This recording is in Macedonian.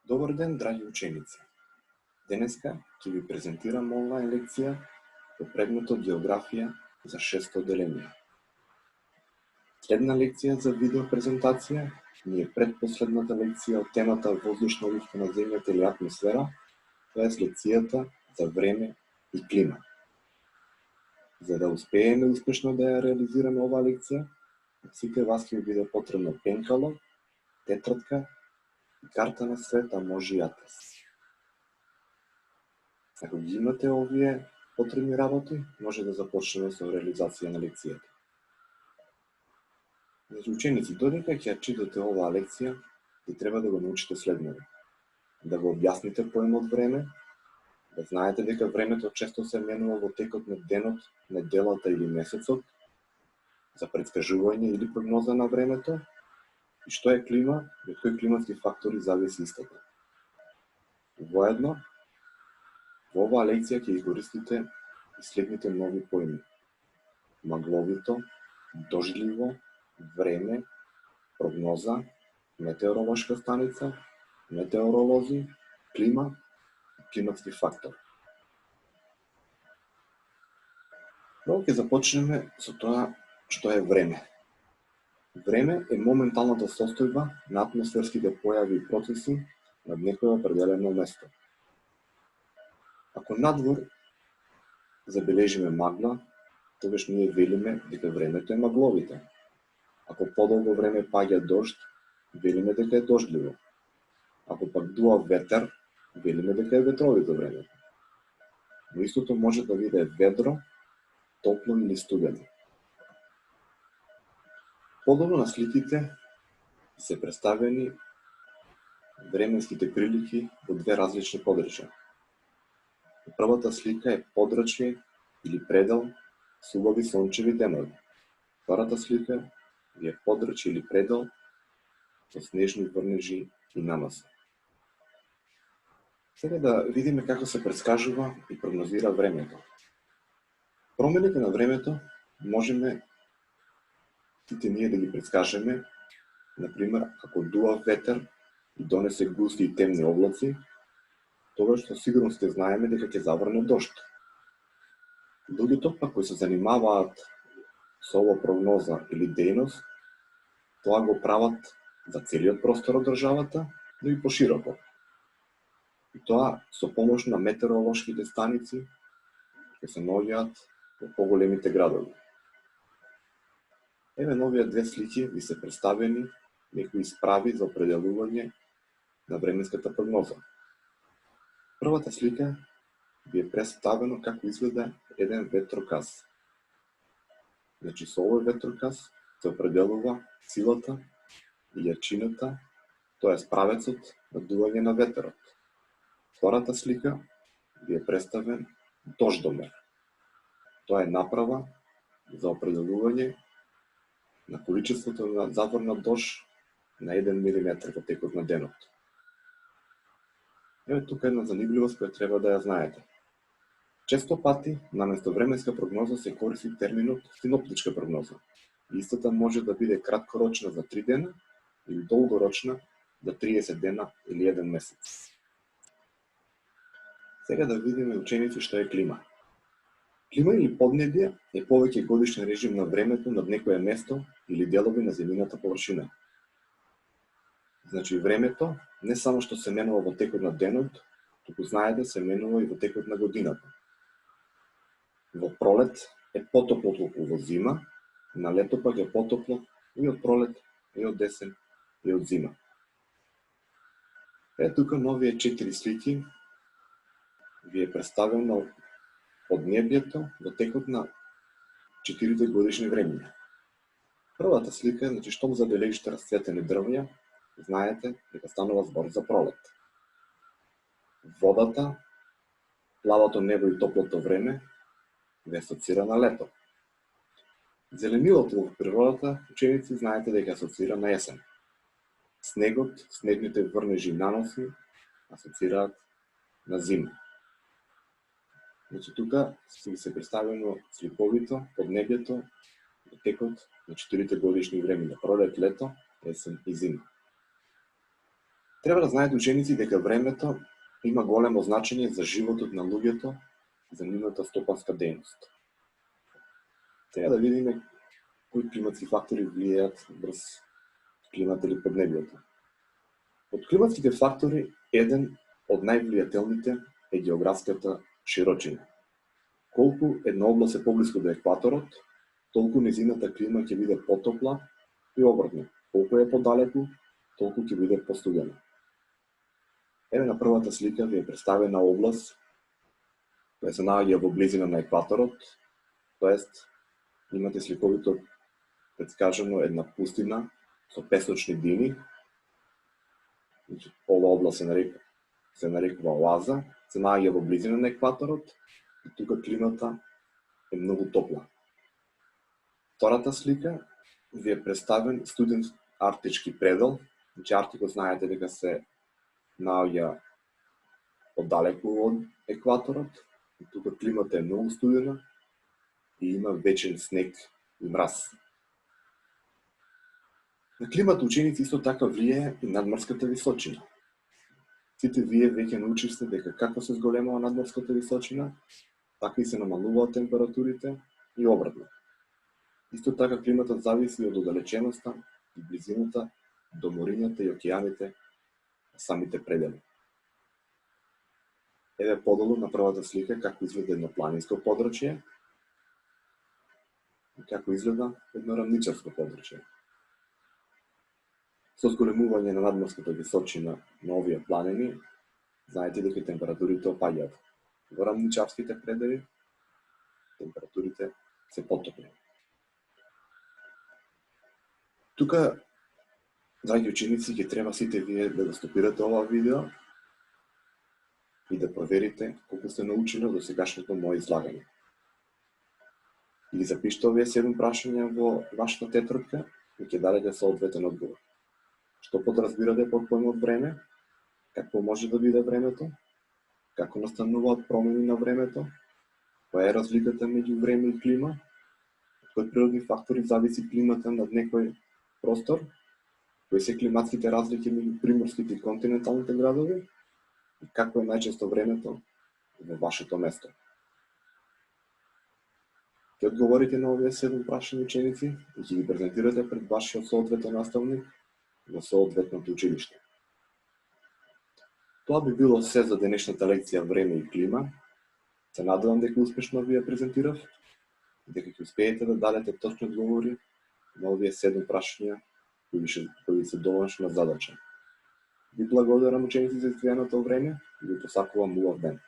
Добар ден, драги ученици! Денеска ќе ви презентирам онлайн лекција по предметот Географија за 6-то одделение. Следна лекција за видео презентација ни е предпоследната лекција од темата воздушна луфта на земјата или атмосфера, тоа е лекцијата за време и клима. За да успееме успешно да ја реализираме оваа лекција, сите вас ќе ви биде потребно пенкало, тетрадка и карта на свет, а може и атлас. Ако ги имате овие потребни работи, може да започнеме со реализација на лекцијата. Значи, ученици, додека ќе ја читате оваа лекција, ви треба да го научите следното. Да го објасните поемот време, да знаете дека времето често се менува во текот на денот, неделата или месецот, за претскажување или прогноза на времето, и што е клима и од кои климатски фактори зависи истата. Воедно, во оваа лекција ќе искористите и следните нови поими: магловито, дождливо, време, прогноза, метеоролошка станица, метеоролози, клима и климатски фактор. Прво ќе започнеме со тоа што е време. Време е моменталната состојба на атмосферските појави и процеси над некое определено место. Ако надвор забележиме магла, тогаш ние велиме дека времето е магловито. Ако подолго време паѓа дожд, велиме дека е дождливо. Ако пак дува ветер, велиме дека е ветровито време. Но истото може да биде ведро, топло или студено. Подолу на сликите се представени временските прилики во две различни подрачја. Првата слика е подрачје или предел со убави сончеви денови. Втората слика е подрачје или предел со снежни врнежи и наноси. Сега да видиме како се претскажува и прогнозира времето. Промените на времето можеме сите ние да ги претскажеме, например, ако дува ветер и донесе густи и темни облаци, тогаш со сигурност ќе знаеме дека ќе заврне дожд. Луѓето пак кои се занимаваат со ова прогноза или дејност, тоа го прават за целиот простор од државата, но и пошироко. И тоа со помош на метеоролошките станици кои се наоѓаат во поголемите градови. Еве на овие две слики ви се представени некои справи за определување на временската прогноза. Првата слика ви е представено како изгледа еден ветроказ. Значи, со овој ветроказ се определува силата и јачината, тоа е правецот на дување на ветерот. Втората слика ви е представен дождомер. Тоа е направа за определување на количеството на завор на дожд на 1 милиметар во текот на денот. Еве тука една занимливост која треба да ја знаете. Често пати, наместо временска прогноза се користи терминот синоптичка прогноза. Истата може да биде краткорочна за 3 дена или долгорочна за 30 дена или 1 месец. Сега да видиме, ученици, што е клима. Клима или поднебје е повеќе годишен режим на времето над некое место или делови на земјината површина. Значи, времето не само што се менува во текот на денот, туку знаете се менува и во текот на годината. Во пролет е потопло отколку во зима, на лето пак е потопло и од пролет, и од десен, и од зима. Тука на овие 4 слики ви е представено поднебјето во текот на 4 годишни времиња. Првата слика, значи, штом забележите расцветени дрвја, знаете дека станува збор за пролет. Водата, плавото небо и топлото време ве асоцира на лето. Зеленилото во природата, ученици, знаете дека асоцира на есен. Снегот, снежните врнежи и наноси асоцираат на зима. Значи, тука се представено сликовито поднебјето во текот на 4 годишни времиња: пролет, лето, есен и зима. Треба да знаат ученици дека времето има големо значење за животот на луѓето и за нивната стопанска дејност. Сега да видиме кои климатски фактори влијаат врз климата или поднебјето. Од климатските фактори, еден од највлијателните е географската широчина. Колку една област е поблиску до екваторот, толку незината клима ќе биде потопла и обратно. Колку е подалеку, толку ќе биде постудена. Еве на првата слика ви е представена област која се наоѓа во близина на екваторот, тоест имате сликовито претскажано една пустина со песочни дини. Ова област се нарекува оаза, се наоѓа во близина на екваторот и тука климата е многу топла. Втората слика ви е представен студен арктички предел. Значи Арктикот знаете дека се наоѓа подалеку од екваторот, и тука климата е многу студена и има вечен снег и мраз. На климата ученици исто така влијае и надморската височина. Сите вие веќе научивте дека како се зголемува надморската височина, така и се намалуваат температурите и обратно. Исто така климатот зависи од оддалеченоста и близината до морињата и океаните на самите предели. Еве подолу на првата слика како изгледа едно планинско подрачје и како изгледа едно рамничарско подрачје. Со зголемување на надморската височина на овие планини, знаете дека температурите опаѓаат. Во рамничарските предели температурите се потопли. Тука, драги ученици, ќе треба сите вие да го стопирате ова видео и да проверите колку сте научиле од сегашното мое излагање. И ги запишете овие 7 прашања во вашата тетрадка и ќе дадете соодветен одговор. Што подразбирате под поимот време? Какво може да биде времето? Како настануваат промени на времето? Која е разликата меѓу време и клима? Од кои природни фактори зависи климата над некој простор? Кои се климатските разлики меѓу приморските и континенталните градови? И како е најчесто времето во вашето место? Ќе одговорите на овие 7 прашања ученици и ќе ги презентирате пред вашиот соодветен наставник во соодветното училиште. Тоа би било се за денешната лекција време и клима. Се надевам дека успешно ви ја презентирав и дека ќе успеете да дадете точни одговори на овие 7 прашања кои се доволшна задача. Ви благодарам ученици за издвоеното време и ви посакувам убав ден.